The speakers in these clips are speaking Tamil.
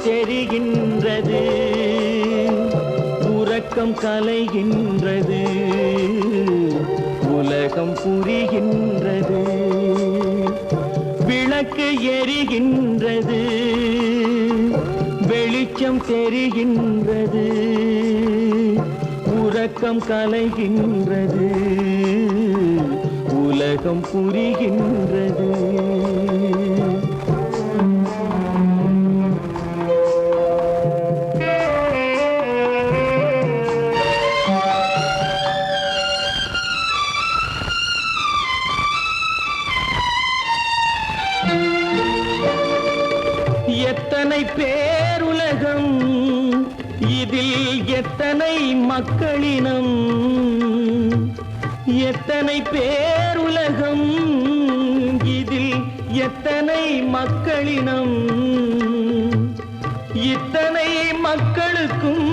தெரிகின்றது, உறக்கம் கலைகின்றது, உலகம் புரிகின்றது. விளக்கு எரிகின்றது, வெளிச்சம் தெரிகின்றது, உறக்கம் கலைகின்றது, உலகம் புரிகின்றது. எத்தனை பேருலகம், இதில் எத்தனை மக்களினம், எத்தனை பேருலகம், இதில் எத்தனை மக்களினம், இத்தனை மக்களுக்கும்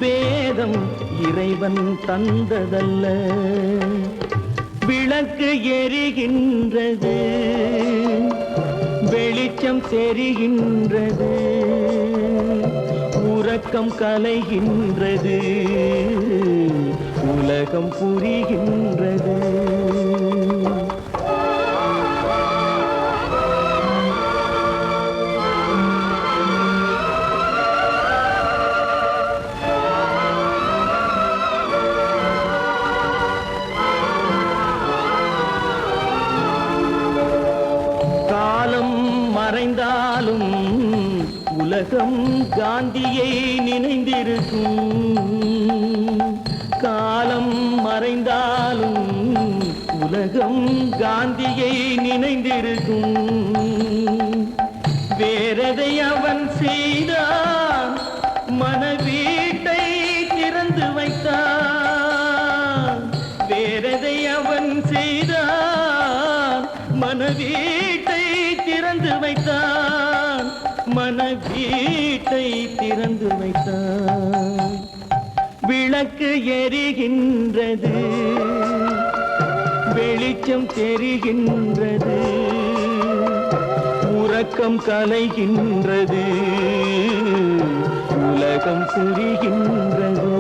வேதம் இறைவன் தந்ததல்ல. விளக்கு எரிகின்றது, வெளிச்சம் தெரிகின்றது, உறக்கம் கலைகின்றது, உலகம் புரிகின்றது. மறைந்தாலும் உலகம் காந்தியை நினைந்திருக்கும். காலம் மறைந்தாலும் உலகம் காந்தியை நினைந்திருக்கும். வேறதை அவன் செய்தான், மனவீட்டை திறந்து வைத்தான். வேறதை அவன் செய்தான், மனவீட்டை திறந்து வைத்தான், மனவீட்டை திறந்து வைத்தான். விளக்கு எரிகின்றது, வெளிச்சம் தெரிகின்றது, உறக்கம் கலைகின்றது, உலகம் புரிகின்றது.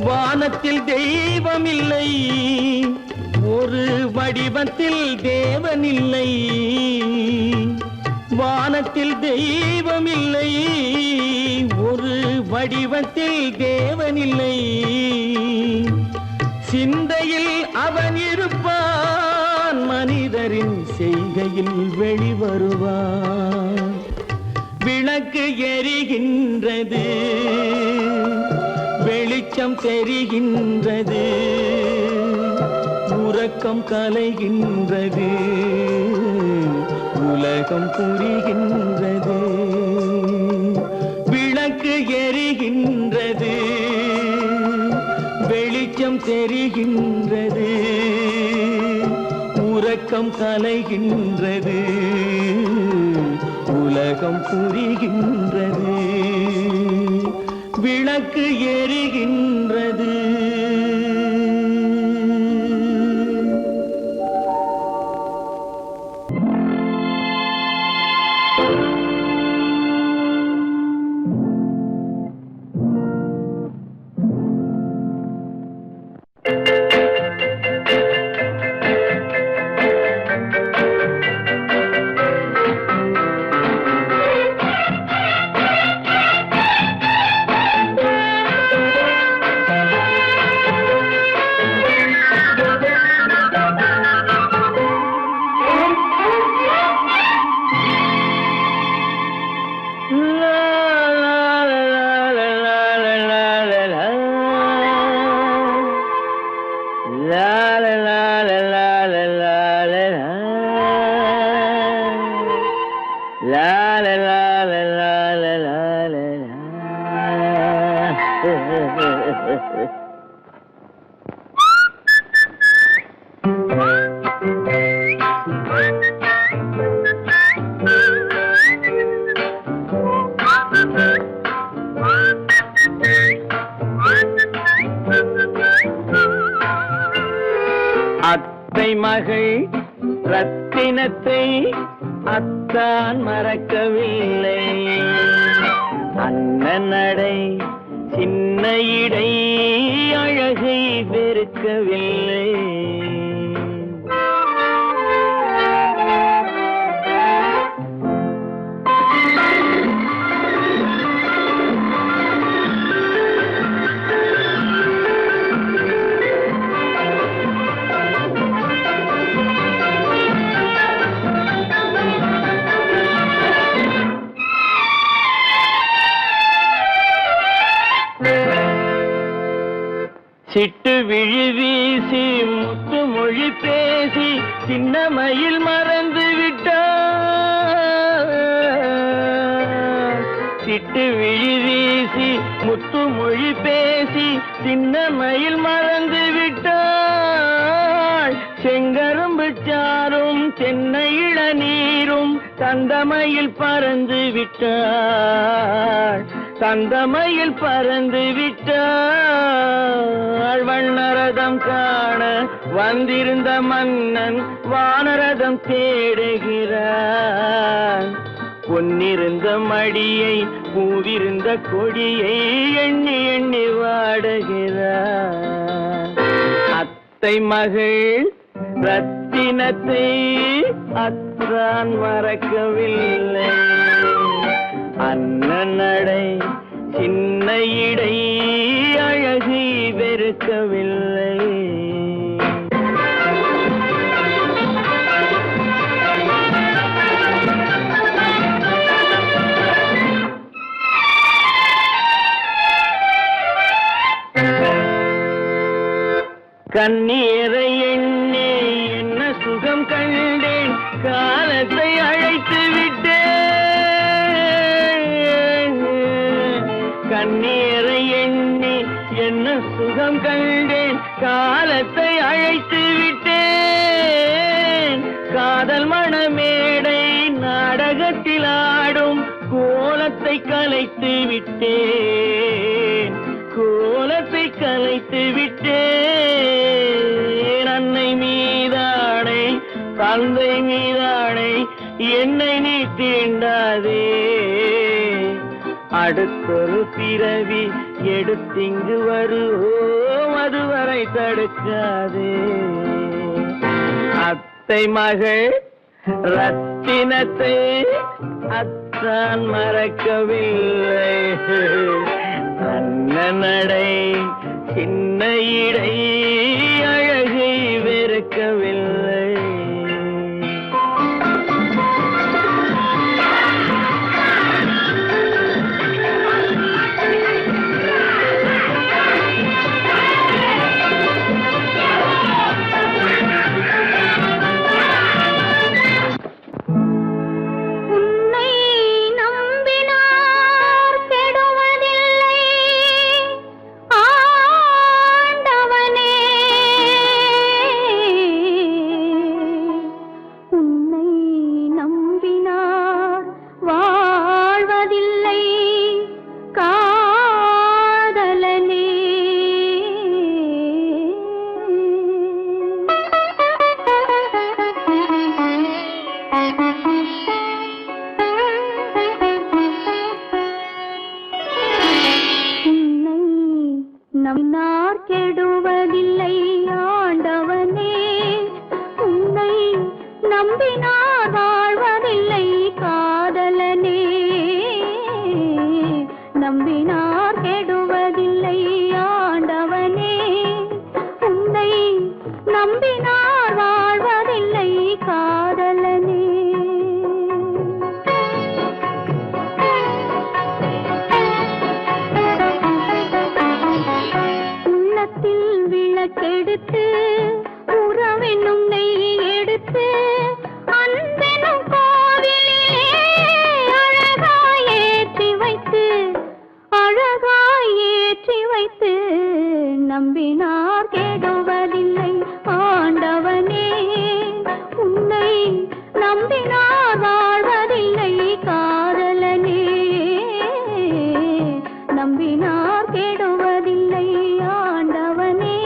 வானத்தில் தெய்வம் இல்லை, ஒரு வடிவத்தில் தேவன் இல்லை. வானத்தில் தெய்வம் இல்லை, ஒரு வடிவத்தில் தேவன் இல்லை. சிந்தையில் அவன் இருப்பான், மனிதரின் செய்கையில் வெளிவருவான். விளக்கு எரிகின்றது, வெளிச்சம் தெரிகின்றது, உறக்கம் கலைகின்றது, உலகம் புரிகின்றது. விளக்கு எரிகின்றது, வெளிச்சம் தெரிகின்றது, உறக்கம் கலைகின்றது, உலகம் புரிகின்றது. விளக்கு எரிகின்றது. அத்தை மகள் ரத்தினத்தை அத்தான் மறக்கவில்லை. அண்ணன் நடை சின்ன இடை அழகை வெறுக்கவில்லை. சிட்டு விழி வீசி முத்து மொழி பேசி சின்ன மயில் மறந்து விட்டார். சிட்டு விழி வீசி முத்து மொழி பேசி சின்ன மயில் மறந்து விட்டாள். செங்கரும்பு சாரும் சென்னை இளநீரும் தந்தமயில் பறந்து விட்டாள். தந்தமயில் பறந்து விட்டாள். வண்ணரதம் காண வந்திருந்த மன்னன் வானரதம் தேடுகிறான். பொன்னிருந்த மடியை பூவிருந்த கொடியை எண்ணி எண்ணி வாடுகிறான். அத்தை மகள் ரத்தினத்தை அத்தான் மறக்கவில்லை. அண்ணன் நடை சின்ன இடை அழகை வெறுக்கவில்லை. கண்ணீரை எண்ணி என்ன சுகம் கண்டேன், காலத்தை அழைத்து விட்டேன். கண்ணீரை எண்ணி என்ன சுகம் கண்டேன், காலத்தை அழைத்து விட்டேன். காதல் மணமேடை நாடகத்தில் ஆடும் கோலத்தை கலைத்து விட்டேன். கோலத்தை கலைத்து விட்டேன். அன்னை மீதானை தந்தை மீதானை என்னை நீ தீண்டாதே. அடுத்தொரு பிறவி எடுத்திங்கு வருவோம், அதுவரை தடுக்காதே. அத்தை மகள் ரத்தினத்தை அத்தான் மறக்கவில்லை. அண்ணன் நடை சின்ன இடை அழகை வெறுக்கவில்லை. நம்பினார் கெடுவதில்லை ஆண்டவனே, உன்னை நம்பினார் வாழ்வதில்லை காதலனே. நம்பினார் கெடுவதில்லை ஆண்டவனே, உன்னை நம்பினார் வாழ்வதில்லை காதலனே. விளக்கெடுத்து உறவென்னும் நெய் எடுத்து அன்பெனும் கோவிலிலே அழகாய் ஏற்றி வைத்து நம்பினார் கெடுவதில்லை ஆண்டவனே, உன்னை நம்பினார் வாழ்வதில்லை காதலனே. நம்பினார் கெடுவதில்லை ஆண்டவனே.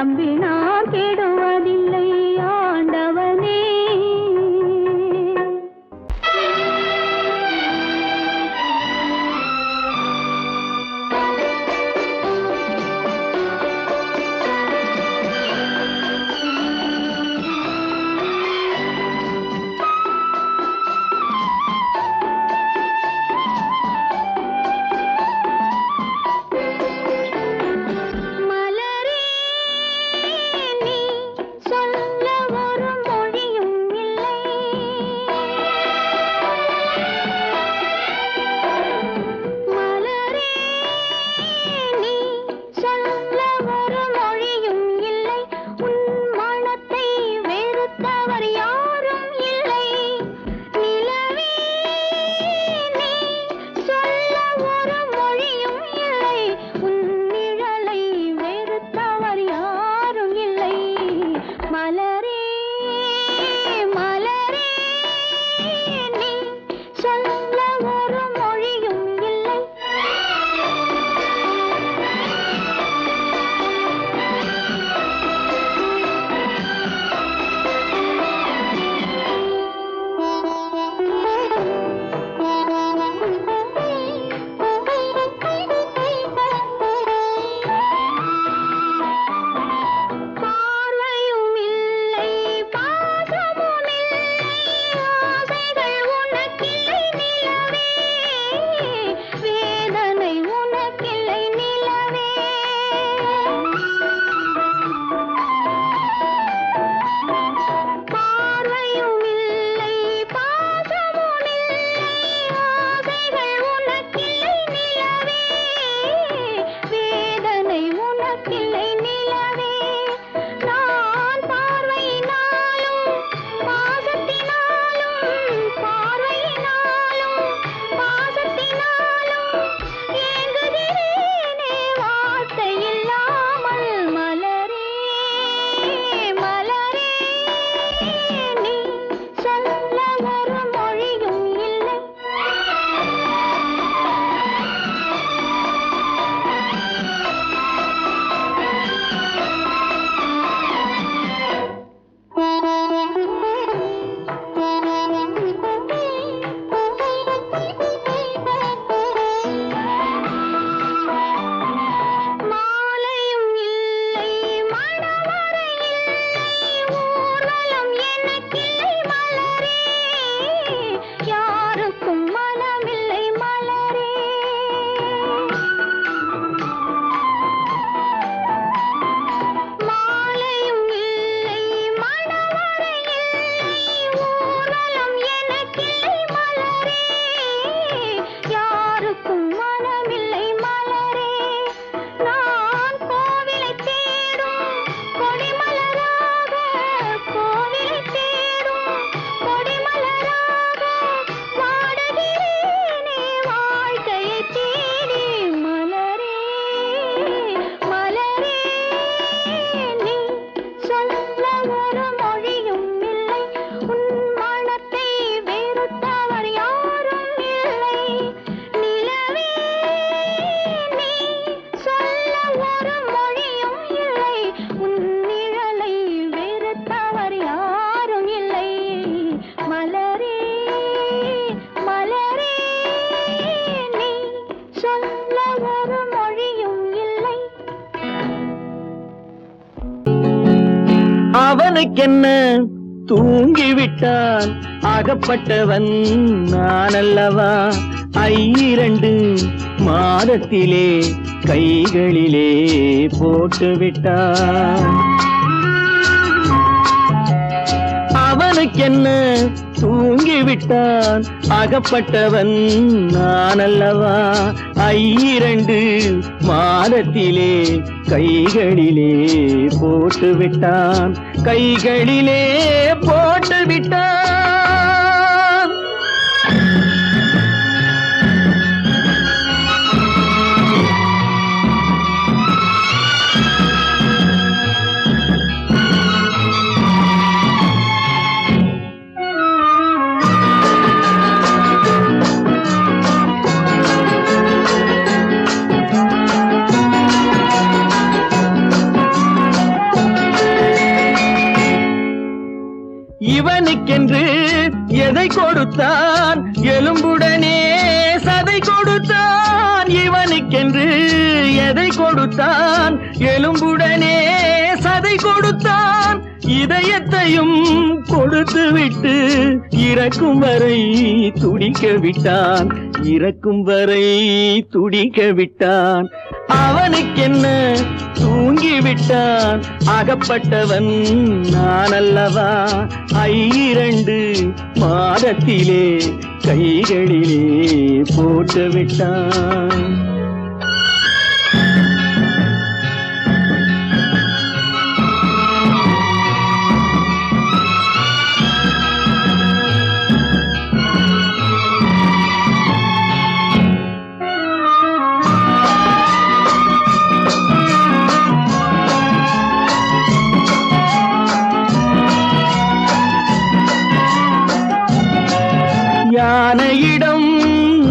நம்பினார் கெடுவதில்லை ஆண்டவனே. அவனுக்கென்ன தூங்கிவிட்டான் அகப்பட்டவன் நான் அல்லவா 2 மாதத்திலே கைகளிலே போட்டுவிட்டான் அவனுக்கென்ன தூங்கிவிட்டான் அகப்பட்டவன் நான் அல்லவா 2 மாதத்திலே கைகளிலே போட்டுவிட்டான் கைகளிலே போட்டுவிட்டான் எதை கொடுத்தான் எலும்புடனே சதை கொடுத்தான் இவனுக்கென்று எதை கொடுத்தான் எலும்புடனே சதை கொடுத்தான் இதயத்தையும் கொடுத்து விட்டு இறக்கும் வரை துடிக்க விட்டான் இறக்கும் வரை துடிக்க விட்டான் அவனுக்கென்ன தூங்கிவிட்டான் அகப்பட்டவன் நான் அல்லவா 2 மாதத்திலே கைகளிலே போட்டு விட்டான் யானையிடம்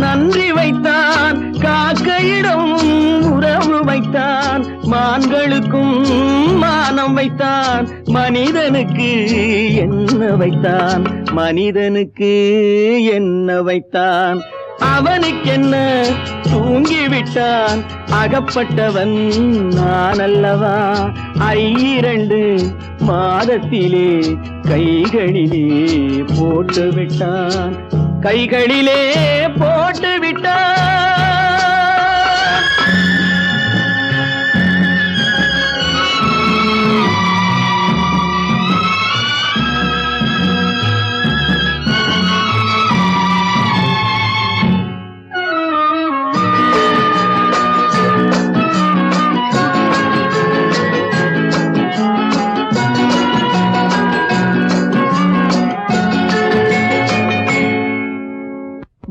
நன்றி வைத்தான் காக்கையிடம் உறவு வைத்தான் மான்களுக்கும் மானம் வைத்தான் மனிதனுக்கு என்ன வைத்தான் மனிதனுக்கு என்ன வைத்தான் அவனுக்கென்ன தூங்கிவிட்டான் அகப்பட்டவன் நான் அல்லவா 2 மாதத்திலே கைகளிலே போட்டு விட்டான் கைகளிலே போட்டு விட்டான்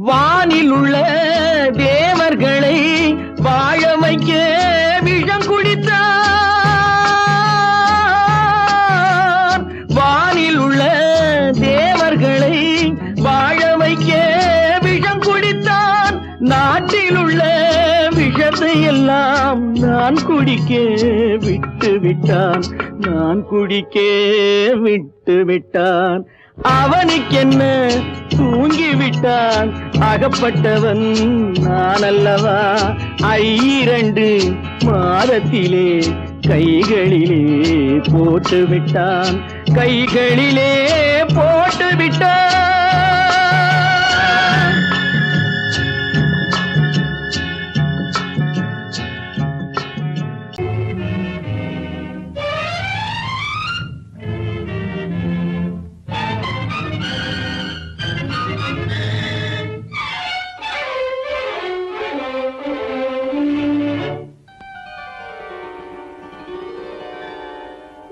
வானில் உள்ள தேவர்களை வாழ வைக்க விஷம் குடித்தான் வானில் உள்ள தேவர்களை வாழ வைக்க விஷம் குடித்தான் நாட்டில் உள்ள விஷத்தை எல்லாம் நான் குடிக்க விட்டு விட்டான் நான் குடிக்க விட்டு விட்டான் அவனுக்கென்ன தூங்கிவிட்டான் அகப்பட்டவன் நான் அல்லவா 2 மாதத்திலே கைகளிலே போட்டு விட்டான் கைகளிலே போட்டு விட்டான்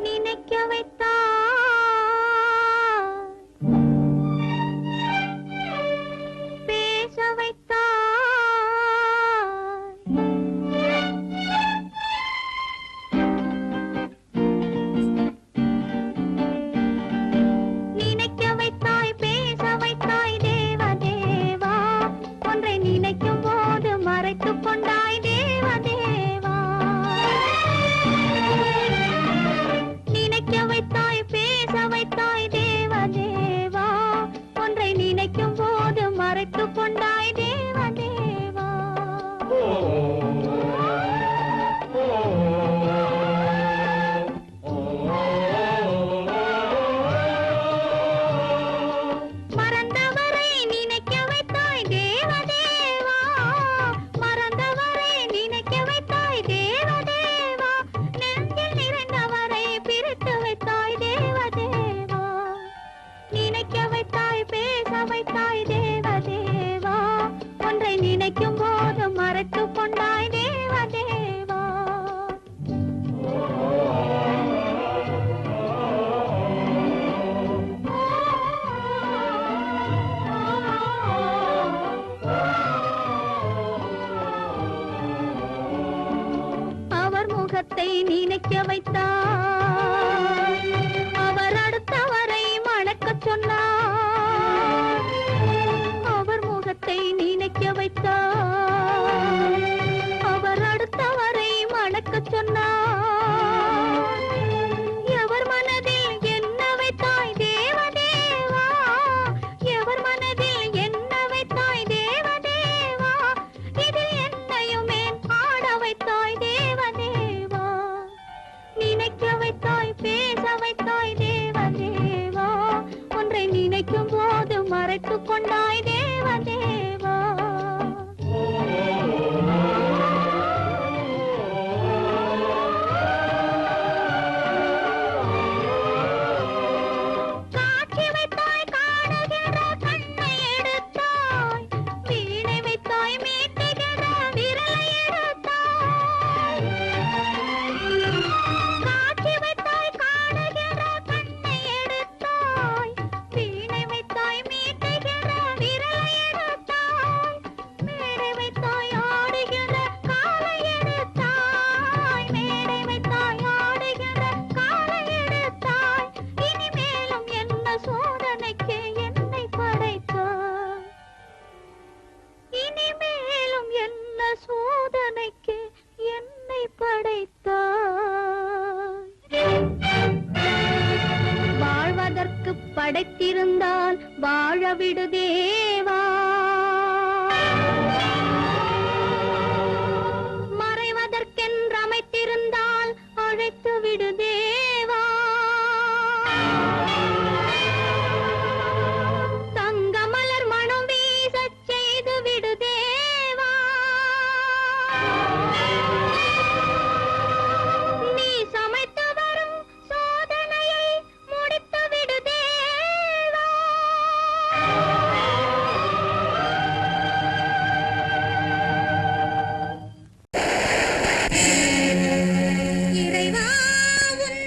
நினைக்க வைத்தான் பேச வைத்தான் நினைக்க வைத்தாய் பேச வைத்தாய் தேவதேவா ஒன்றை நினைக்கும் போது மறைத்துக் கொண்டாய் தேவதேவா நினைக்க வைத்தாய் பேச வைத்தாய் தேவதேவா ஒன்றை நினைக்கும் போது மறைத்துக் கொண்டாய் தேவதேவா மறந்தவரை நினைக்க வைத்தாய் தேவதேவா மறந்தவரை நினைக்க வைத்தாய் தேவதேவா நெஞ்சில் நிறைந்தவரை பிரித்து வைத்தாய் தேவதேவா நினைக்க வைத்தாய் பேச வைத்தாய் தேவதேவா ஒன்றை நினைக்கும் போது மறைத்துக் கொண்டாய் தேவதேவா அவர் முகத்தை நினைக்க வைத்தார் அவர் அடுத்தவரை மணக்கச் சொன்னார் அவர் முகத்தை நினைக்க வைத்தார் அவர் அடுத்தவரை மணக்கச் சொன்னார் எவர் மனதில் என்ன வைத்தாய் தேவதேவா எவர் வைத்தாய் தேவதேவா, ஒன்றை நினைக்கும் போது மறைத்துக் கொண்டாய் தேவதேவா. காட்சி வைத்தாய் காணுகிற கண்ணை எடுத்தாய், வீணை வைத்தாய் மீட்டுகிற விரலை எடுத்தாய். காட்சி வைத்தாய் காணுகிற கண்ணை எடுத்தாய், வீணை வைத்தாய் மீட்டுகிற விரலை எடுத்தாய். மேடை வைத்தாய் ஆடுகிற காலை எடுத்தாய், மேடை வைத்தாய் ஆடுகிற காலை எடுத்தாய். இனிமேலும் என்ன சோதனைக்கு என்னை படைத்தாய், இனிமேலும் என்ன சோதனைக்கு என்னை படைத்தாய். வாழ்வதற்கு படைத்திருந்தால் வாழ விடு தேவா, மறைவதற்கென்று அமைத்திருந்தால் அழைத்து விடு தேவா. தங்கமலர் மனம் வீசச் செய்து விடு தேவா. நீ சமைத்து வரும் சோதனையை முடித்து விடு தேவா. இறைவா உன்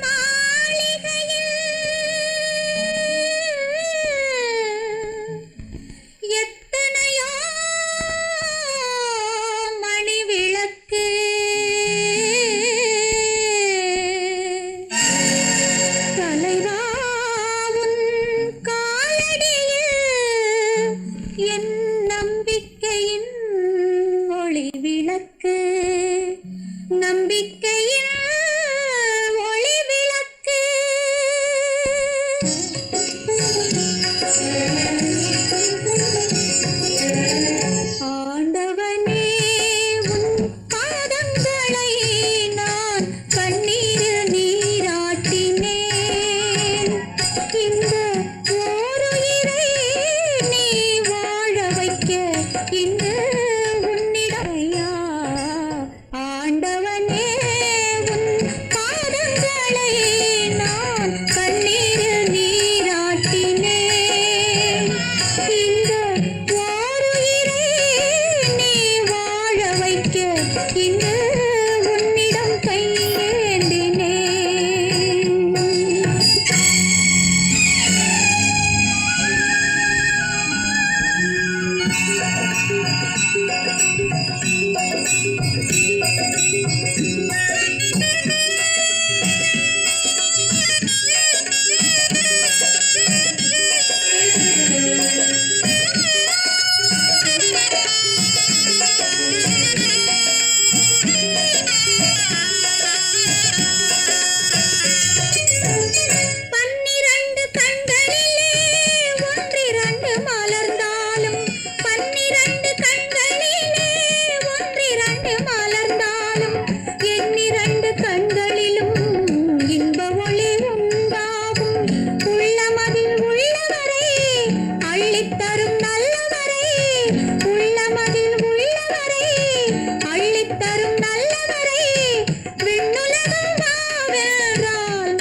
மாளிகையில் எத்தனையோ மணி விளக்கு, தலைவா உன் காலடியில் என் நம்பிக்கையின் ஒளி விளக்கு, நம்பிக்கையின் ஒளி விளக்கு. ஆண்டவனே உன் பாதங்களை நான் கண்ணீரில் நீராட்டினேன். இந்த ஓருயிரை நீ வாழ வைக்க இன்று உன்னிடம் ஐயா. ஆண்டவனே உன் பாதங்களை நான் கண்ணீரில் நீராட்டினேன். இந்த ஓருயிரை நீ வாழ வைக்க இன்று உன்னிடம் கையேந்தினேன். பன்னிரண்டு கண்களிலே ஒன்றிரண்டு மலர்ந்தாலும், பன்னிரண்டு கண்களிலே ஒன்றிரண்டு மலர்ந்தாலும், எண்ணிரண்டு கண்களிலும் இன்ப ஒளி உண்டாகும். உள்ளமதில் உள்ளவரை அள்ளித்தரும் நல்லவரை, உள்ளமதில் உள்ளவரை அள்ளித்தரும் நல்லவரை. விண்ணுலகம் வாவென்றால்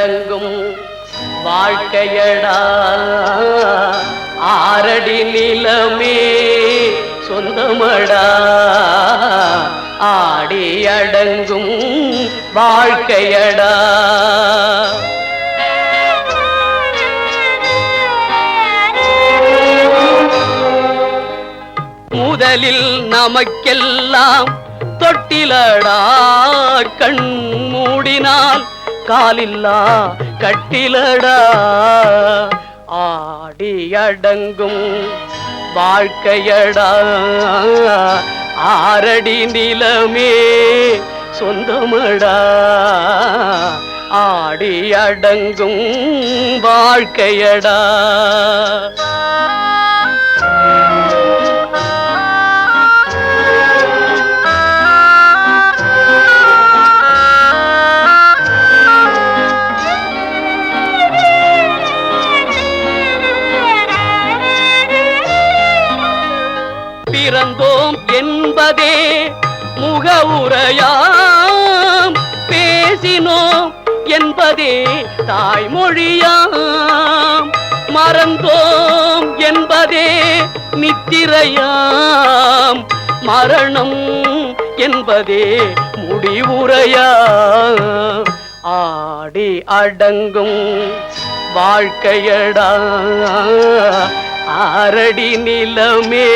அடங்கும் வாழ்க்கையடா ஆரடி நிலமே சொந்தமடா ஆடி அடங்கும் வாழ்க்கையடா. முதலில் நமக்கெல்லாம் தொட்டிலடா கண் மூடினால் காலில்லா கட்டிலடா ஆடி அடங்கும் வாழ்க்கையடா ஆரடி நிலமே சொந்தமடா ஆடி அடங்கும் வாழ்க்கையடா. பிறந்தோம் என்பதே முகவுரையாம் பேசினோம் என்பதே தாய்மொழியாம் மறந்தோம் என்பதே நித்திரையாம் மரணம் என்பதே முடிவுரையாம் ஆடி அடங்கும் வாழ்க்கையடா ஆரடி நிலமே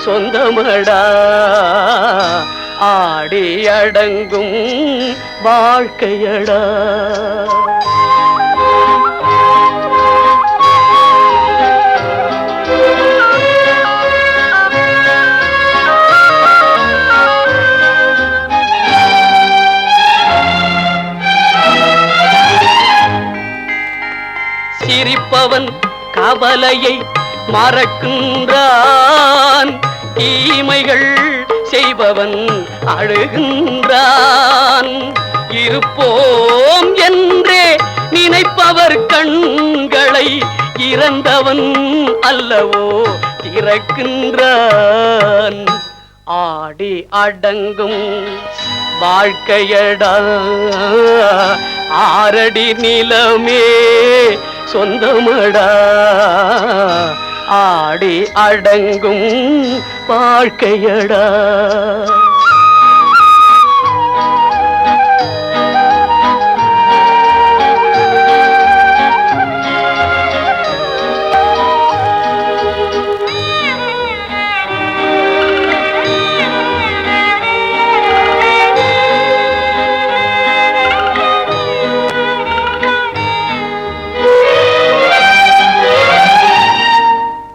சொந்தமடா ஆடி அடங்கும் வாழ்க்கையடா. சிரிப்பவன் கவலையை மறக்கின்றான் தீமைகள் செய்பவன் அழுகின்றான் இருப்போம் என்றே நினைப்பவர் கண்களை இறந்தவன் அல்லவோ திறக்கின்றான் ஆடி அடங்கும் வாழ்க்கையடா ஆரடி நிலமே சொந்தமடா ஆடி அடங்கும் வாழ்க்கையடா.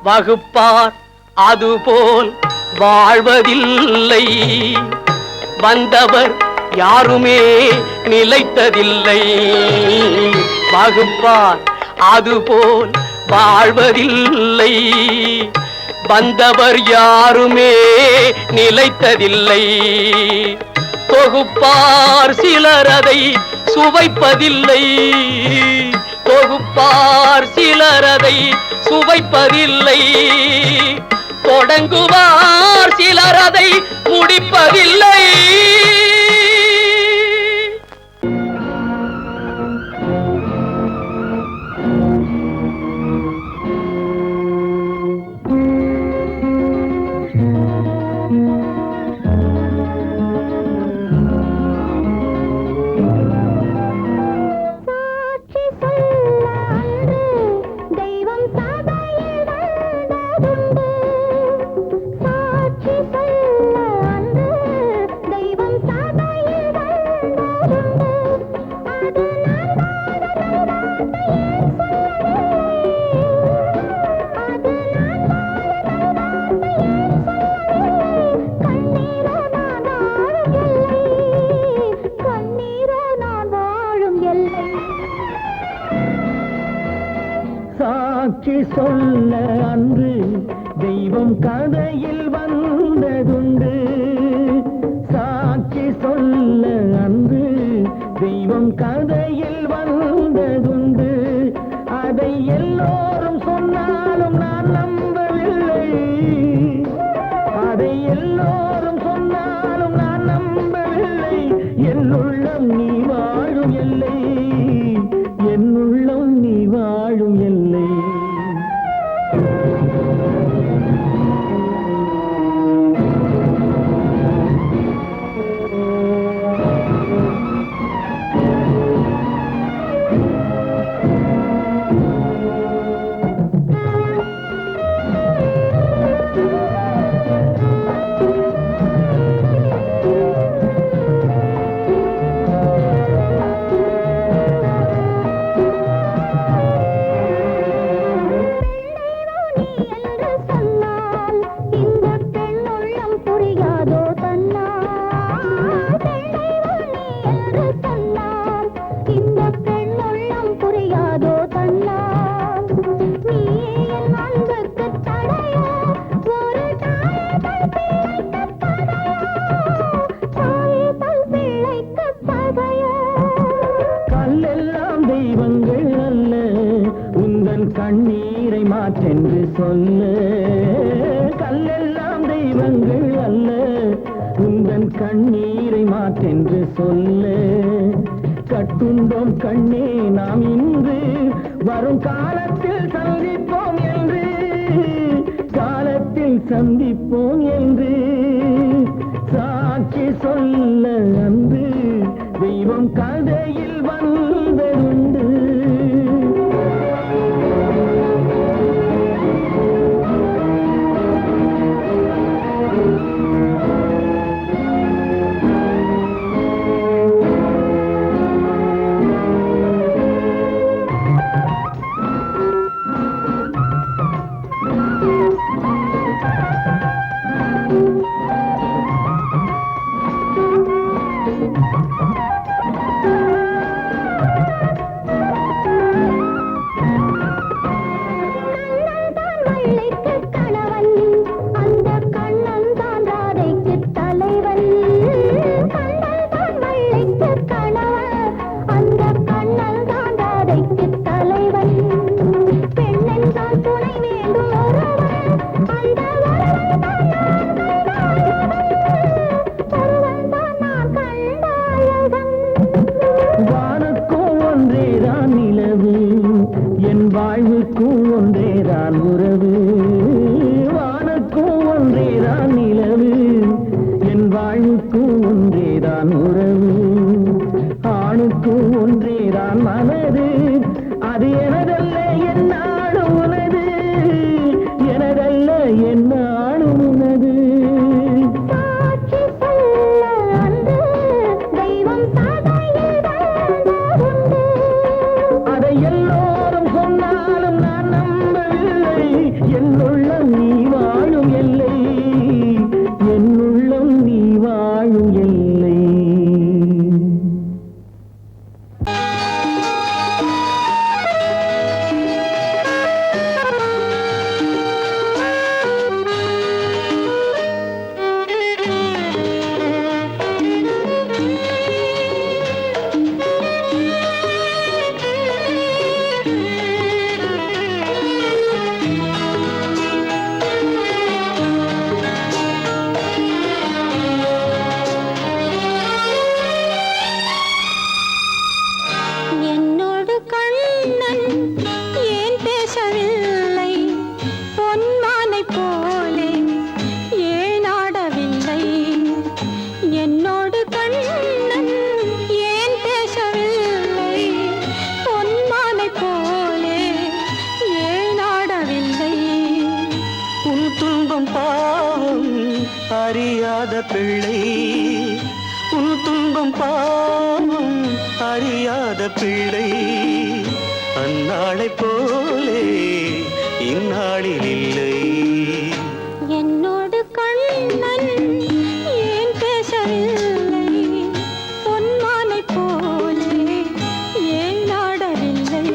வகுப்பார் அதுபோல் வாழ்வதில்லை வந்தவர் யாருமே நிலைத்ததில்லை வகுப்பார் அதுபோல் வாழ்வதில்லை வந்தவர் யாருமே நிலைத்ததில்லை தொகுப்பார் சிலர் அதை சுவைப்பதில்லை தொகுப்பார் சிலர் அதை சுவைப்பதில்லை தொடங்குவார் சிலர் அதை முடிப்பதில்லை சாட்சி சொல்ல அன்று தெய்வம் கதையில் வந்ததுண்டு சாட்சி சொல்ல அன்று தெய்வம் கதையில் வந்ததுண்டு அதை எல்லோரும் சொன்னாலும் நான் நம்பவில்லை அதை எல்லோரும் சொன்னாலும் நான் நம்பவில்லை என் உள்ளம் நீ வாழும் எல்லை உந்தன் கண்ணீரை மாற்றென்று சொல்ல கட்டுண்டோம் கண்ணே நாம் இன்று வரும் காலத்தில் சந்திப்போம் என்று காலத்தில் சந்திப்போம் என்று சாட்சி சொல்ல அன்று தெய்வம் கதையில் வந்ததுண்டு. வாழ்வுக்கும் ஒன்றேதான் உறவு வானுக்கும் ஒன்றேதான் நிலவு என் வாழ்வுக்கும் ஒன்றேதான் உறவு ஆணுக்கும் ஒன்றேதான் மனது அது எனதல்ல என் நாடு உனது எனதல்ல என் நாடு உனது. அதை எல்லோரும் சொன்னாலும் நான் நம்பவில்லை என்னுள்ளம் நீ வாழும் எல்லை என்னுள்ளம் நீ வாழும் எல்லை. அறியாத பிள்ளை உன் துன்பம் பாவம் அறியாத பிள்ளை அந்நாளை போலே இந்நாளில் இல்லை. என்னோடு கண்ணன் ஏன் பேசவில்லை பொன்மானை போலே ஏன் நாடவில்லை.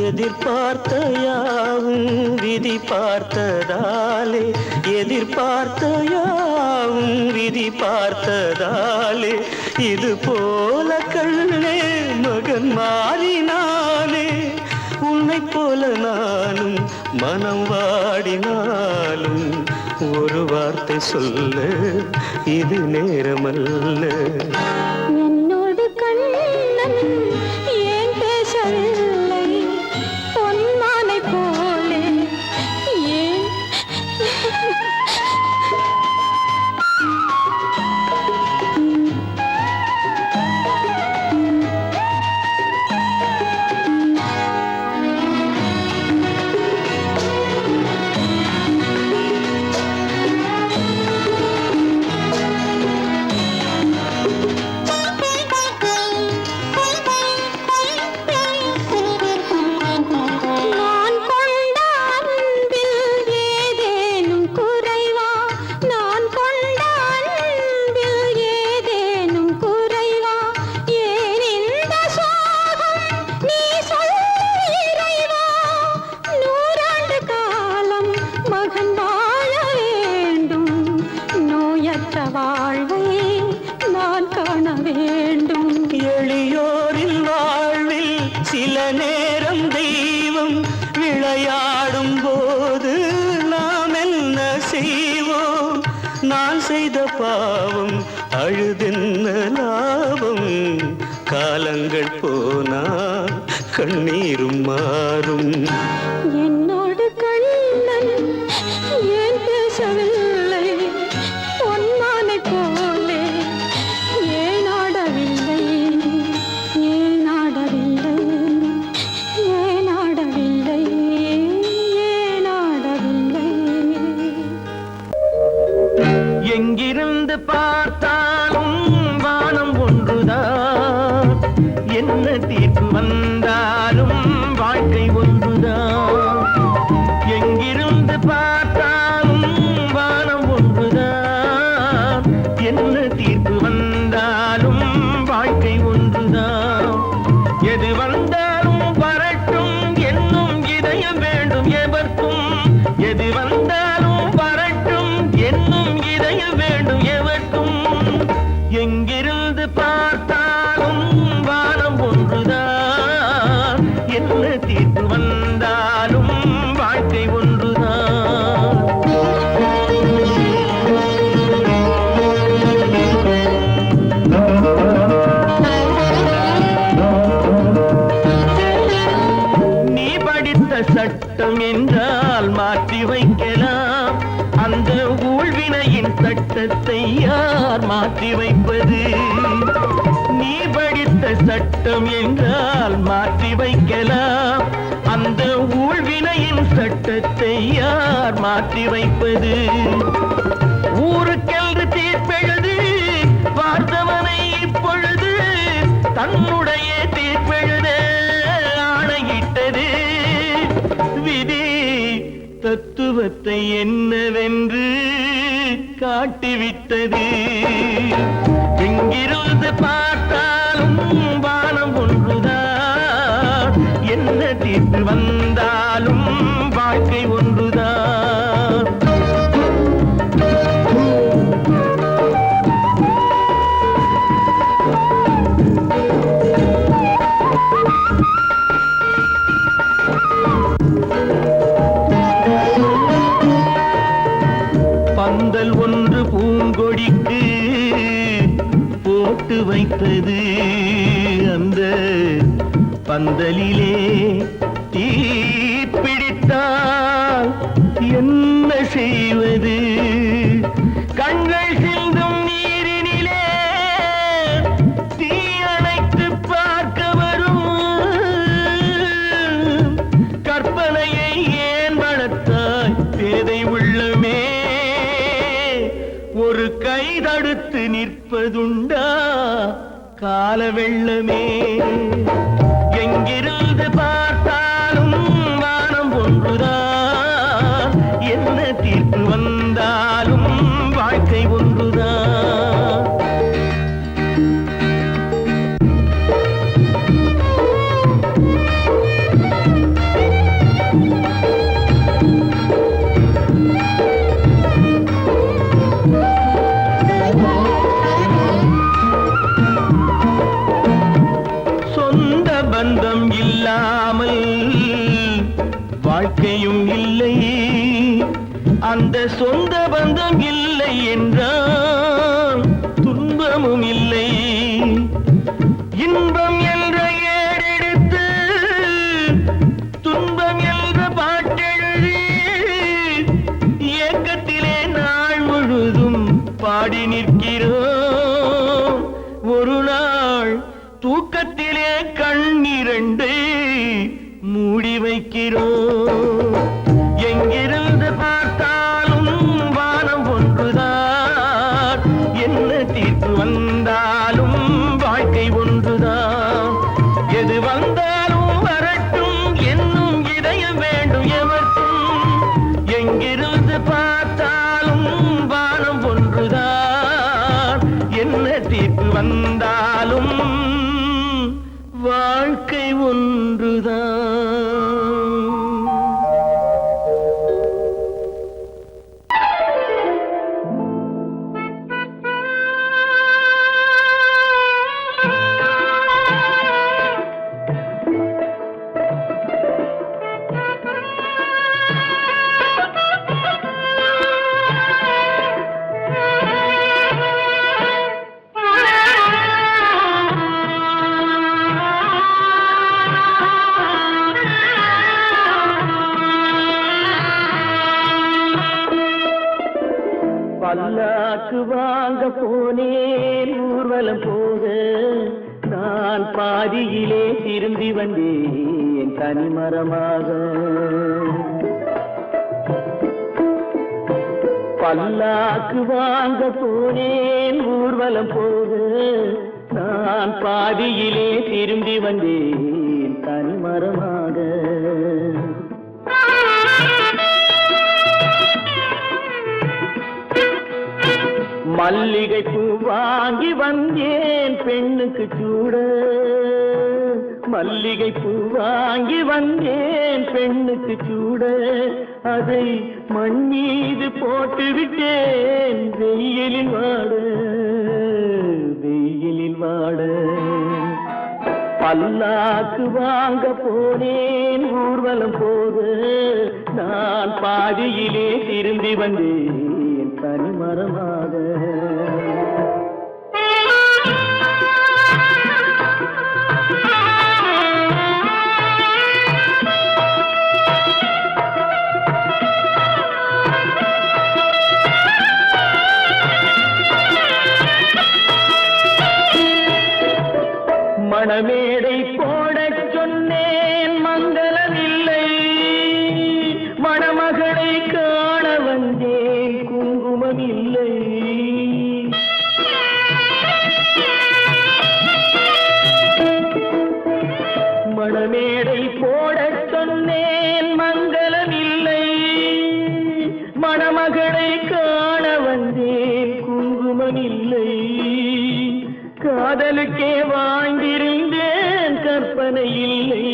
எதிர்பார்த்த யாவும் விதி பார்த்ததாலே எதிர்பார்த்த யாவும் விதி பார்த்ததாலே இது போல கண்ணே மகன் மாறினானே உன்னை போல நானும் மனம் வாடினாலும் ஒரு வார்த்தை சொல்ல இது நேரமல்ல. என்னோடு கண்ணன் ஏன் பேசவில்லை பொன்மானை போலே ஏன் வாழ்வை நான் காண வேண்டும். எளியோரின் வாழ்வில் சில நேரம் தெய்வம் விளையாடும் போது நாம் என்ன செய்வோம்? நான் செய்த பாவம் அழுதென்ன லாபம்? காலங்கள் போனா கண்ணீரும் மாறும். என்னோடு கண்ணன் ஏன் பேசவில்லை? பொன்மானை போலே ஏன் ஆடவில்லை? ஏன் ஆடவில்லை? ஏன் ஆடவில்லை? ஏன் ஆடவில்லை? எங்கிருந்து பார்த்தாலும் வானம் ஒன்றுதான், என்ன தீர்ப்பு வந்தாலும் வாழ்க்கை ஒன்றுதான். எங்கிருந்து பார்த்தாலும் வானம் ஒன்றுதான், என்ன தீர்ப்பு வந்தாலும் வாழ்க்கை ஒன்றுதான். எது வந்தாலும் வரட்டும் என்னும் இதயம் வேண்டும் எவர்க்கும். எது வந்தாலும் வரட்டும் என்னும் இதயம் வேண்டும் எவர்க்கும். எங்கிருந்து பார்த்தாலும் வானம் ஒன்றுதான், என்ன தீர்ப்பு வந்தாலும் வாழ்க்கை ஒன்றுதான். நீ படித்த சட்டம் என்றால் மாற்றி வைக்கலாம், அந்த ஊழ்வினையின் சட்டத்தை யார் மாற்றி வைப்பது? நீ படித்த சட்டம் என்றால் மாற்றி வைக்கலாம், அந்த ஊழ்வினையின் சட்டத்தை யார் மாற்றி வைப்பது? ஊருக்கென்று தீர்ப்பெழுது பார்த்தவனை இப்பொழுது தன்னுடைய தீர்ப்பெழுத ஆணையிட்டது விதி. தத்துவத்தை என்னவென்று காட்டிவிட்டது. எங்கிருந்து பார்த்தாலும் வானம் ஒன்றுதான், என்ன தீர்ப்பு வந்தாலும் வாழ்க்கை ஒன்றுதான். பந்தல் ஒன்று பூங்கொடிக்கு போட்டு வைத்தது, அந்த பந்தலிலே தீ பிடித்தால் என்ன செய்வது? கண்கள் சிந்தும் நீரினிலே தீ அணைத்து பார்க்க வரும். கற்பனையை ஏன் வளர்த்தாய் பேதை உள்ளமே? ஒரு கை தடுத்து நிற்பதுண்டா கால வெள்ளமே? எங்கிருந்து பார்த்தாலும் வானம் ஒன்றுதான், என்ன தீர்ப்பு வந்தாலும் வாழ்க்கை ஒன்றுதான். சொந்த பந்தம் இல்லாமல் வாழ்க்கையும் இல்லை, அந்த சொந்த பந்தம் இல்லை என்றால் துன்பமும் இல்லை. இன்பம் என்ற ஏடெடுத்து துன்பம் என்ற பாட்டெழுதி ஏக்கத்திலே நாள் முழுதும் பாடி நிற்கிறோம். ஒரு நாள் தூக்கத்திலே கண்ணிரண்டை மூடி வைக்கிறோம். எங்கிருந்து பார்த்தாலும் வானம் ஒன்றுதான், என்ன தீர்ப்பு வந்தாலும் வாழ்க்கை ஒன்றுதான். எது வந்தாலும் வரட்டும் என்னும் இதயம் வேண்டும் எவர்க்கும். எங்கிருந்து பார்த்தாலும் வானம் ஒன்றுதான், என்ன தீர்ப்பு வந்தாலும் வாழ்க்கை ஒன்றுதான். பல்லாக்கு வாங்க போனேன் ஊர்வலம் போக நான் பாதியிலே திரும்பி வந்தேன் தனிமரமாக. பல்லாக்கு வாங்க போனேன் ஊர்வலம் போக நான் பாதியிலே திரும்பி வந்தேன் தனிமரமாக. மல்லிகை பூ வாங்கி வந்தேன் பெண்ணுக்கு சூட. மல்லிகை பூ வாங்கி வந்தேன் பெண்ணுக்கு சூட. அதை மண் மீது போட்டு விட்டேன் வெயிலில் வாட வெயிலில் வாட. பல்லாக்கு வாங்க போனேன் ஊர்வலம் போக நான் பாதியிலே திரும்பி வந்தேன் தனிமரமாக. மணமேடை போடச் சொன்னேன் மங்களமில்லை. மணமகளை காண வந்தேன் குங்குமமில்லை. மணமேடை போடச் சொன்னேன் மங்களமில்லை. மணமகளை காண வந்தேன் குங்குமமில்லை. காதலுக்கே வாழ்ந்திருந்தேன் கற்பனை இல்லை.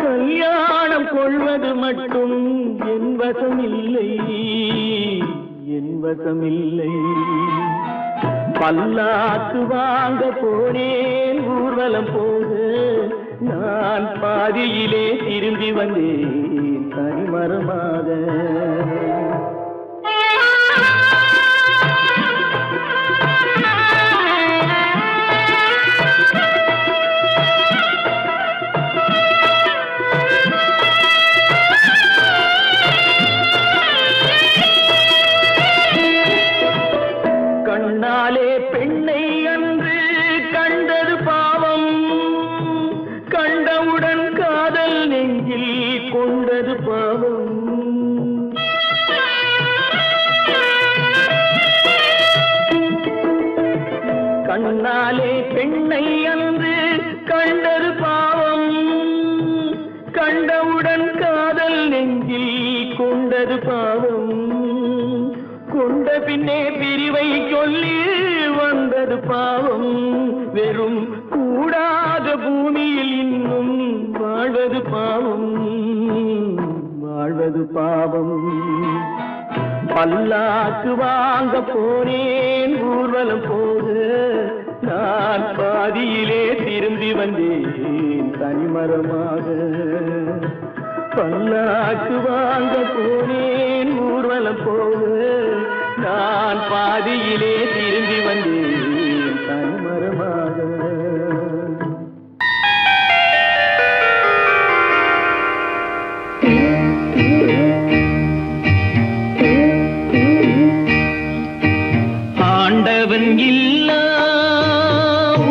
கல்யாணம் கொள்வது மட்டும் என் வசமில்லை என் வசமில்லை. பல்லாக்கு வாங்க போனேன் ஊர்வலம் போக நான் பாதியிலே திரும்பி வந்தேன் தனிமரமாக. கண்ணாலே பெண்ணை அன்று கண்டது பாவம். கண்டவுடன் காதல் நெஞ்சில் கொண்டது பாவம். கண்ணாலே பெண்ணை அன்று கண்டது பாவம். கண்டவுடன் காதல் நெஞ்சில் கொண்டது பாவம். கொண்ட பின்னே பிரிவை சொல்லி வந்தது பாவம். வெறும் கூடாத பூமியில் இன்னும் வாழ்வது பாவம் வாழ்வது பாவம். பல்லாக்கு வாங்க போனேன் ஊர்வலம் போக நான் பாதியிலே திரும்பி வந்தேன் தனிமரமாக. பல்லாக்கு வாங்க போனேன் ஊர்வலம் போக நான் பாதியிலே திரும்பி வந்தேன் தனிமரமாக. ஆண்டவன் இல்லா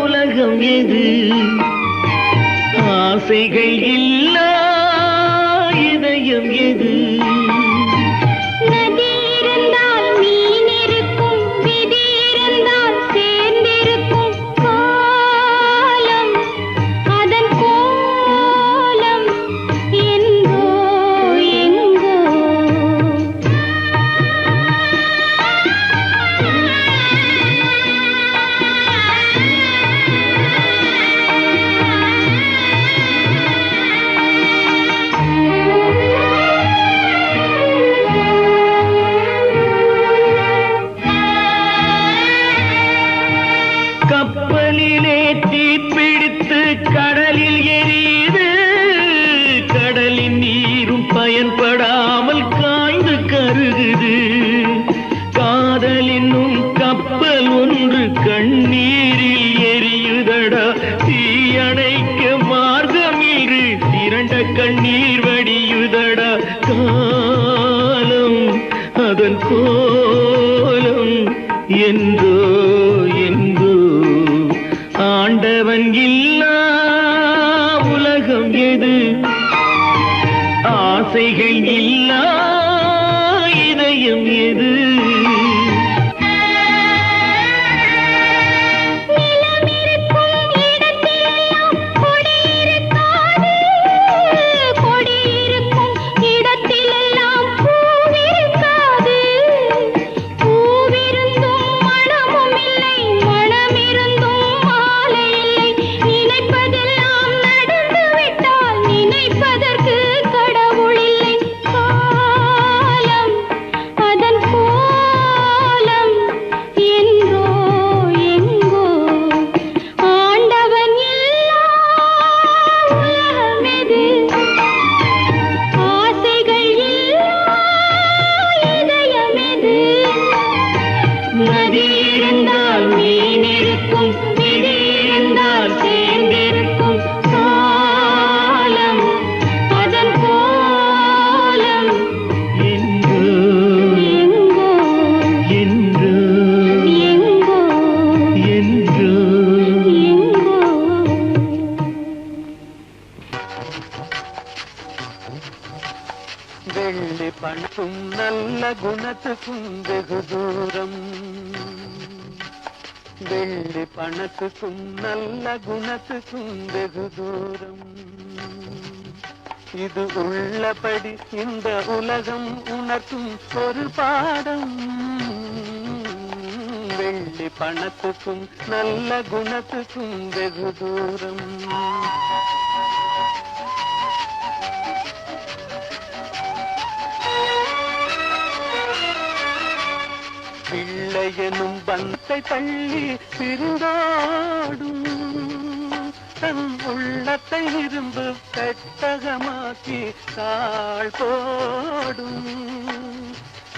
உலகம் எது? ஆசைகள் இல்லா இதயம் எது? நதி இருந்தால் மீன் இருக்கும், விதி இருந்தால் சேர்ந்திருக்கும். காலம் அதன் கோலம் எங்கோ எங்கோ. கப்பலிலே தீப்பிடித்து கடலில் எரியுது. கடலின் நீரும் பயன்படாமல் காய்ந்து கருகுது. காதலினும் கப்பல் ஒன்று கண்ணீரில் எரியுதடா. தீயணைக்க மார்க்கமின்றி திரண்ட கண்ணீர் வடியுதடா. காலம் அதன் கோலம் என்றோ என்றோ ஆண்டவன் இல்லா உலகம் எது ஆசைகள் இல்லா இதயம் எது வெள்ளி பணக்கும் நல்ல குணத்துக்கும் வெகு தூரம் வெள்ளி பணத்துக்கும் நல்ல குணத்துக்கும் வெகு தூரம் இது உள்ளபடி இந்த உலகம் உணர்த்தும் ஒரு பாடம் வெள்ளி பணத்துக்கும் நல்ல குணத்துக்கும் வெகு தூரம் பிள்ளையனும் பந்தை தள்ளி பிரிந்தாடும் தன் உள்ளத்தை இரும்பு பெட்டகமாக்கி தாழ் போடும்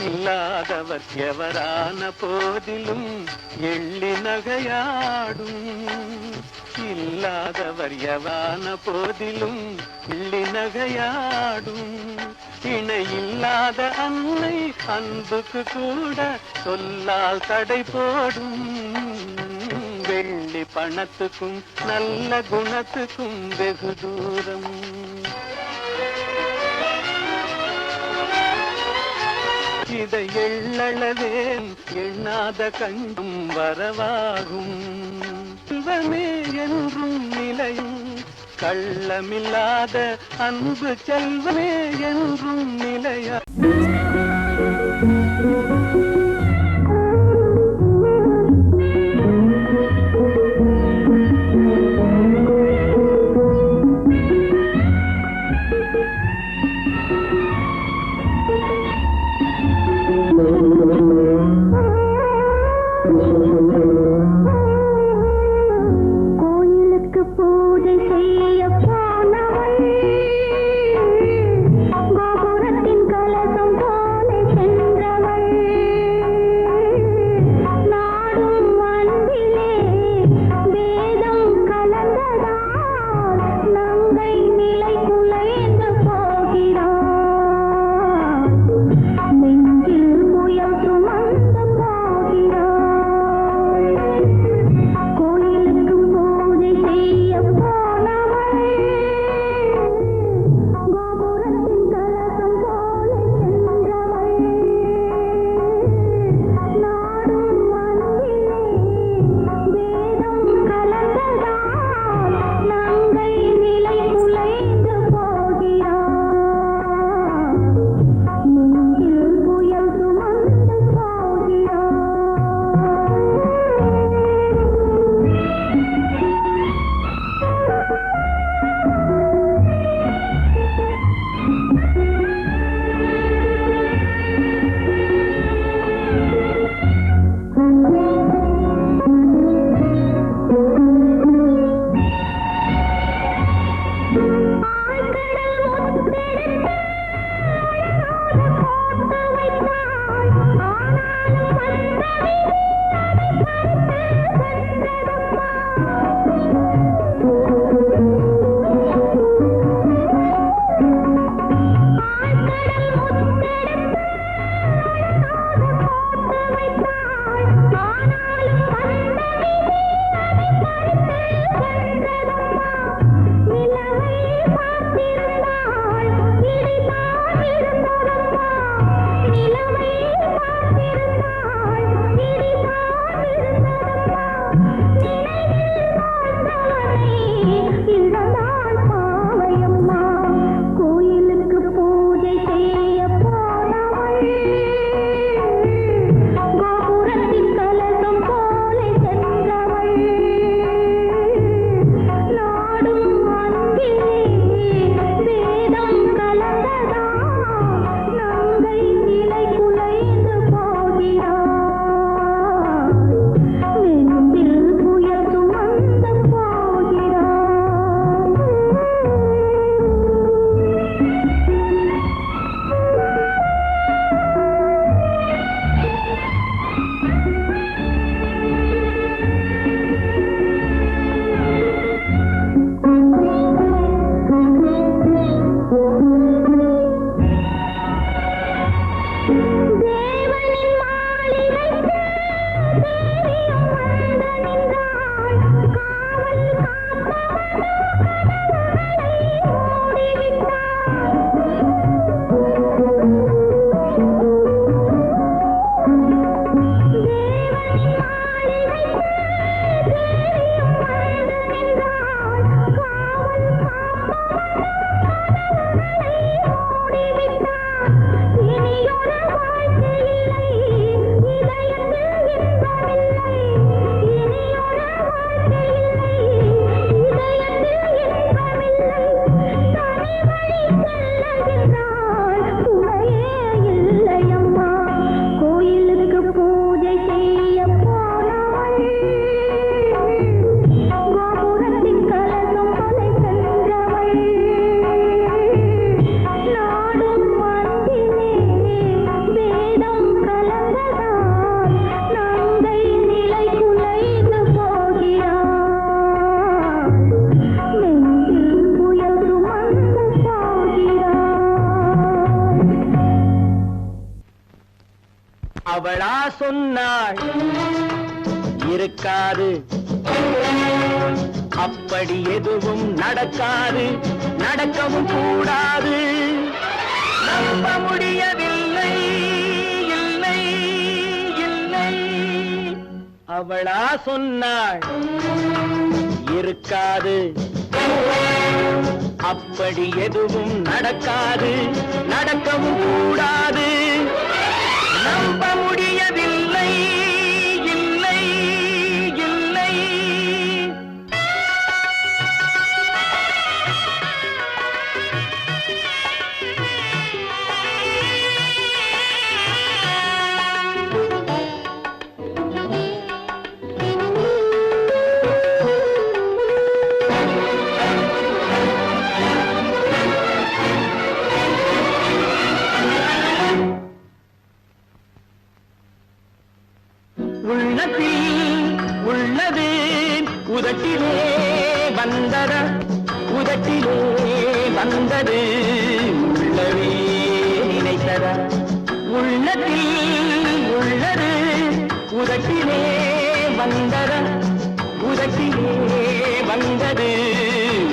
இல்லாதவர் எவரான போதிலும் எள்ளி நகையாடும் இல்லாதவர் எவரான போதிலும் எள்ளி நகையாடும் இணையில்லாத அன்னை அன்புக்கு கூட சொல்லால் தடை போடும் வெள்ளி பணத்துக்கும் நல்ல குணத்துக்கும் வெகு தூரம் இதை எள்ளளவேன் எண்ணாத கண்டும் வரவாகும் சிவமே என்றும் நிலையும் கள்ளமில்லாத அன்பு செல்வமே என்றும் நிலையா கோயிலுக்கு பூஜை செய்ய போனவள் கோபுரத்தின் கலசம் போல சென்றவள் நாடும் அன்பிலே வேதம் கலந்ததால் நங்கை நிலை குலைந்து போகிறாள் நெஞ்சில் புயல் சுமந்து போகிறாள் கோயிலுக்கு பூஜை செய்ய போனவள் அவளா சொன்னாள் இருக்காது, அப்படி எதுவும் நடக்காது, நடக்கவும் கூடாது. நம்ப முடியவில்லை, இல்லை இல்லை. அவளா சொன்னாள் இருக்காது, அப்படி எதுவும் நடக்காது, நடக்கவும் கூடாது. நம்ப முடியவில்லை, இல்லை இல்லை. உள்ளது உதட்டிலே வந்தத, உதட்டிலே வந்தது உள்ளவே நினைத்தத. உள்ளத்தில் உள்ளது உதட்டிலே வந்தத, உதட்டிலே வந்தது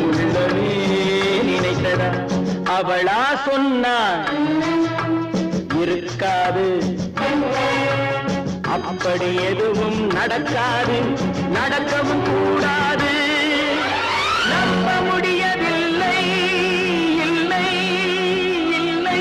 உள்ளவே நினைத்தத. அவளா சொன்னாள் இருக்காது, அப்படி எதுவும் நடக்காது, நடக்கவும் கூடாது. நம்ப முடியவில்லை, இல்லை இல்லை.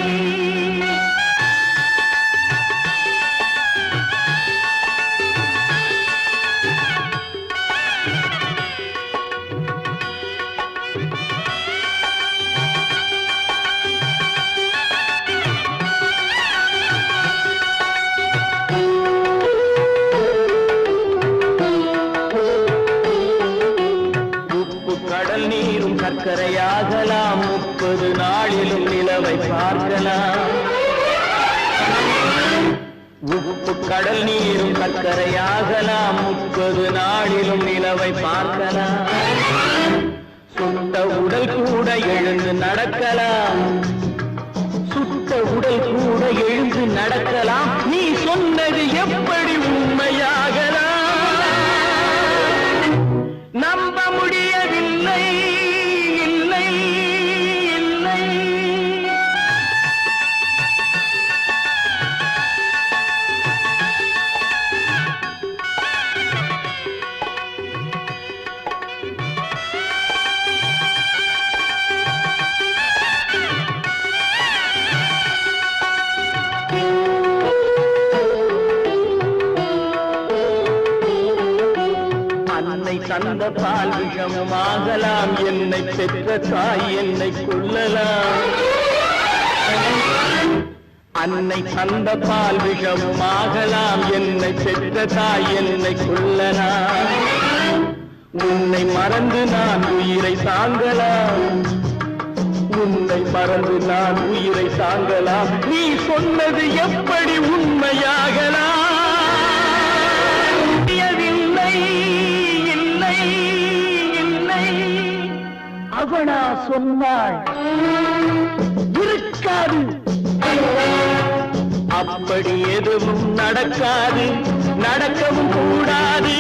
சர்க்கரையாகலாம், 30 நாளிலும் நிலவை பார்க்கலாம். உப்பு கடல் நீரும் சர்க்கரையாகலாம், 30 நாளிலும் நிலவை பார்க்கலாம். சுட்ட உடல் கூட எழுந்து நடக்கலாம், சுட்ட உடல் கூட எழுந்து நடக்கலாம். நீ சொன்னது எப்படி உண்மையாகலாம்? நம்ப முடியவில்லை, இல்லை இல்லை. அன்னை தந்த பால் விஷமாகலாம், என்னை பெற்ற தாய் என்னை கொல்லலாம். அன்னை தந்த பால் விஷமாகலாம், என்னை பெற்ற தாய் என்னை கொல்லலாம். உன்னை மறந்து நான் உயிரை தாங்கலாம், உன்னை மறந்து நான் உயிரை தாங்கலாம். நீ சொன்னது எப்படி உண்மையாகலாம்? அவளா சொன்னாள் இருக்காது, அப்படி எதுவும் நடக்காது, நடக்கவும் கூடாது.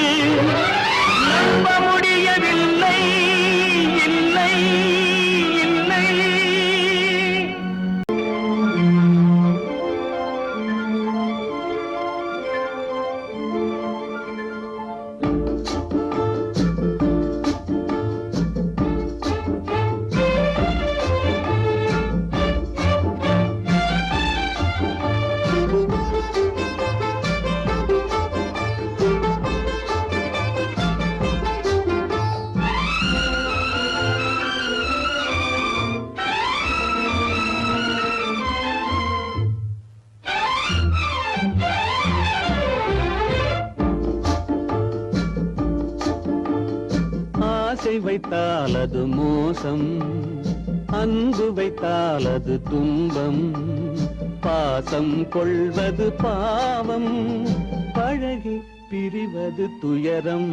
நம்ப முடியவில்லை, இல்லை இல்லை. ஆசை வைத்தால் அது மோசம், அன்பு வைத்தால் அது துன்பம், பாசம் கொள்வது பாவம், பழகி பிரிவது துயரம்.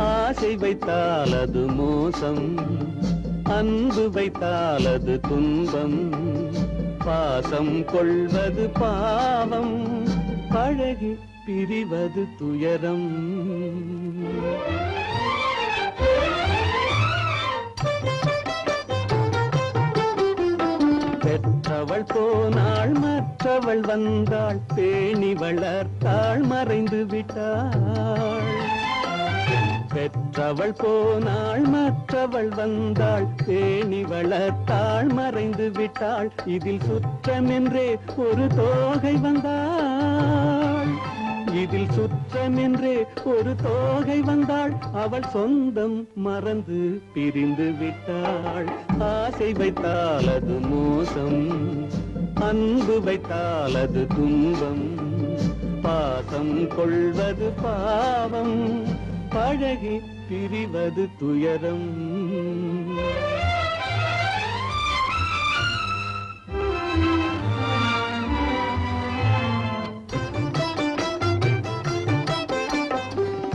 ஆசை வைத்தால் அது மோசம், அன்பு வைத்தால் அது துன்பம், பாசம் கொள்வது பாவம், பழகி பிரிவது துயரம். பெற்றவள் போனாள், மற்றவள் வந்தாள், பேணி வளர்த்தாள், மறைந்து விட்டாள். பெற்றவள் போனாள், மற்றவள் வந்தாள், பேணி வளர்த்தாள், மறைந்து விட்டாள். இதில் சுற்றமென்றே ஒரு தோகை வந்தாள், இதில் சுற்றமென்றே ஒரு தோகை வந்தாள். அவள் சொந்தம் மறந்து பிரிந்து விட்டாள். ஆசை வைத்தால் அது மோசம், அன்பு வைத்தால் அது துன்பம், பாசம் கொள்வது பாவம், பழகி பிரிவது துயரம்.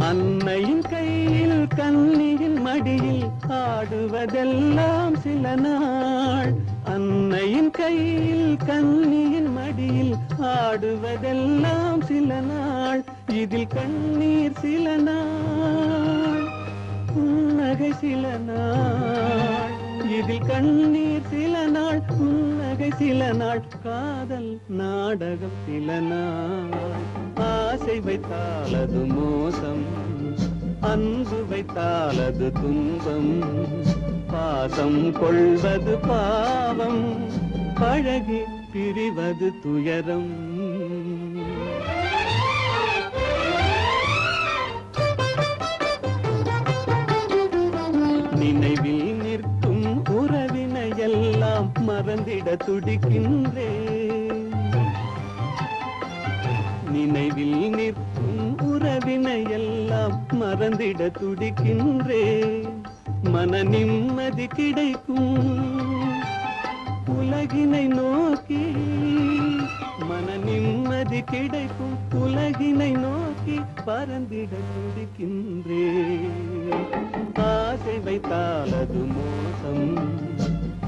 அன்னையின் கையில் கன்னியின் மடியில் ஆடுவதெல்லாம் சில நாள். அன்னையின் கையில் கன்னியின் மடியில் ஆடுவதெல்லாம் சில நாள். இதில் கண்ணீர் சில நாள், புன்னகை சில நாள். இதில் கண்ணீர் சில நாள், புன்னகை சில நாள். காதல் நாடகம் சில நாள். ஆசை வைத்தால் அது மோசம், அன்பு வைத்தால் அது துன்பம், பாசம் கொள்வது பாவம், பழகி பிரிவது துயரம். நினைவில் நிற்கும் உறவினை எல்லாம் மறந்திட துடிக்கின்றேன். நினைவில் நிற்கும் உறவினை எல்லாம் மறந்திட துடிக்கின்றேன். மன நிம்மதி கிடைக்கும் உலகினை நோக்கி, மன நிம்மதி கிடைக்கும் உலகினை நோக்கி பறந்திட துடிக்கின்றேன். ஆசை வைத்தால் அது மோசம்,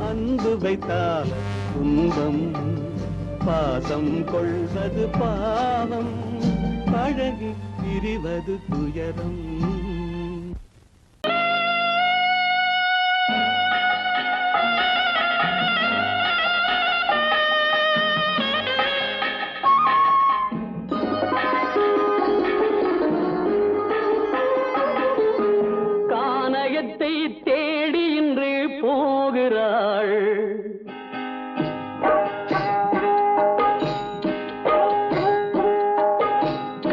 அன்பு வைத்தால் துன்பம், பாசம் கொள்வது பாவம், பழகி பிரிவது துயரம். கானகத்தை தேடி இன்று போகிறாள்,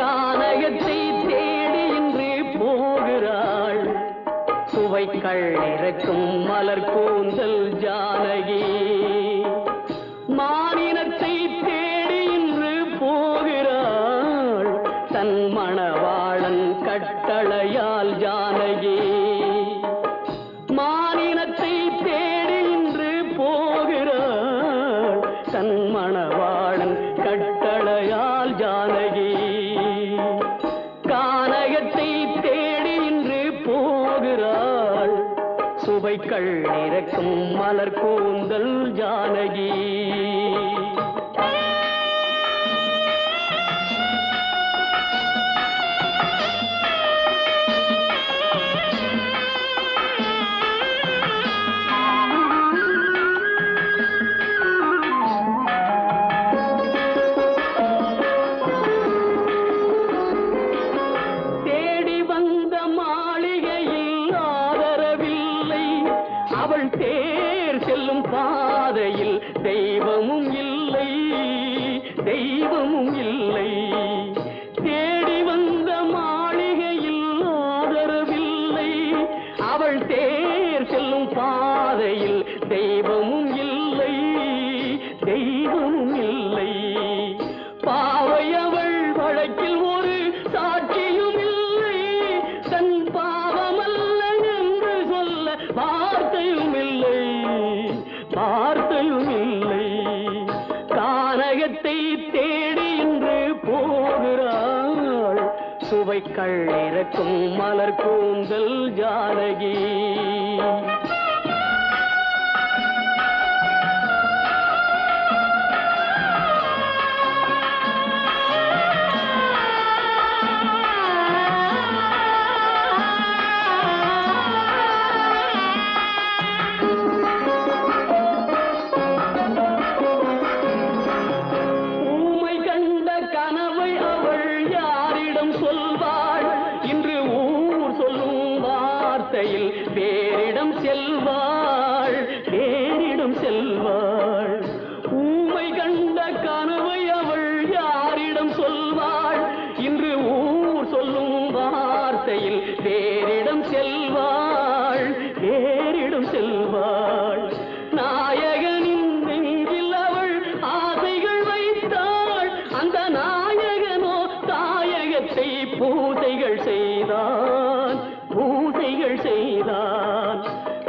கானகத்தை தேடி இன்று போகிறாள். சுவைக்கள் இறக்கும் மலர் கூந்தல் ஜானகி. மானினத்தை தேடி இன்று போகிறாள், தன் மணவாளன் கட்டளையால் ஜானகி. மானினத்தை தேடி இன்று போகிறாள், தன் மணவாளன் கட்டளையால் ஜானகி. கானகத்தை தேடி இன்று போகிறாள், சுவைக்கள் இறக்கும் மலர் கூந்தல் ஜானகி. சுவைக்கள் இறக்கும் மலர் கூந்தல் ஜானகி. பேரிடம் செல்வாள் பேரிடம் செல்வாள். ஊமை கண்ட கனவை அவள் யாரிடம் சொல்வாள்? இன்று ஊர் சொல்லும் வார்த்தையில் பேரிடம் செல்வாள் பேரிடம் செல்வாள். நாயகனின் நெஞ்சில் அவள் ஆசைகள் வைத்தாள். அந்த நாயகனோ தாயகத்தை பூசைகள் செய்தான் பூசைகள் செய்தான்.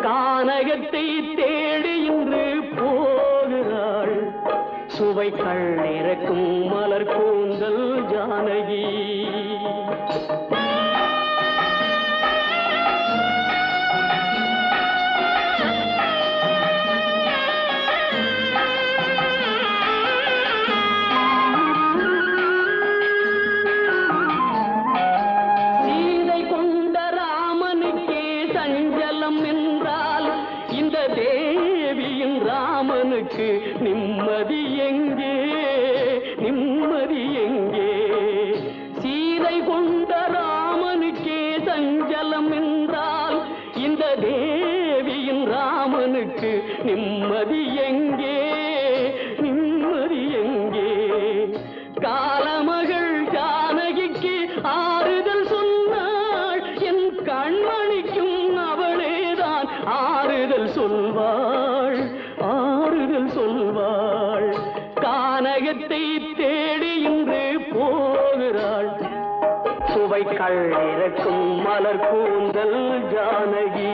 கானகத்தை தேடி இன்று போகிறாள். சுவைக்கள் இறக்கும் மலர் கூந்தல் ஜானகி. தேவியின் ராமனுக்கு நிம்மதி எங்கே நிம்மதி எங்கே? சீதை கொண்ட ராமனுக்கே சஞ்சலம் என்றால் இந்த தேவியின் ராமனுக்கு நிம்மதி எங்கே நிம்மதி எங்கே? காலமகள் ஜானகிக்கு ஆறுதல் சொன்னாள். என் கண்மணிக்கும் அவளேதான் ஆறுதல் சொல்வாள் ஆறுதல் சொல்வாள். கானகத்தை தேடி இன்று போகிறாள். சுவைக்கள் இறக்கும் மலர் கூந்தல் ஜானகி.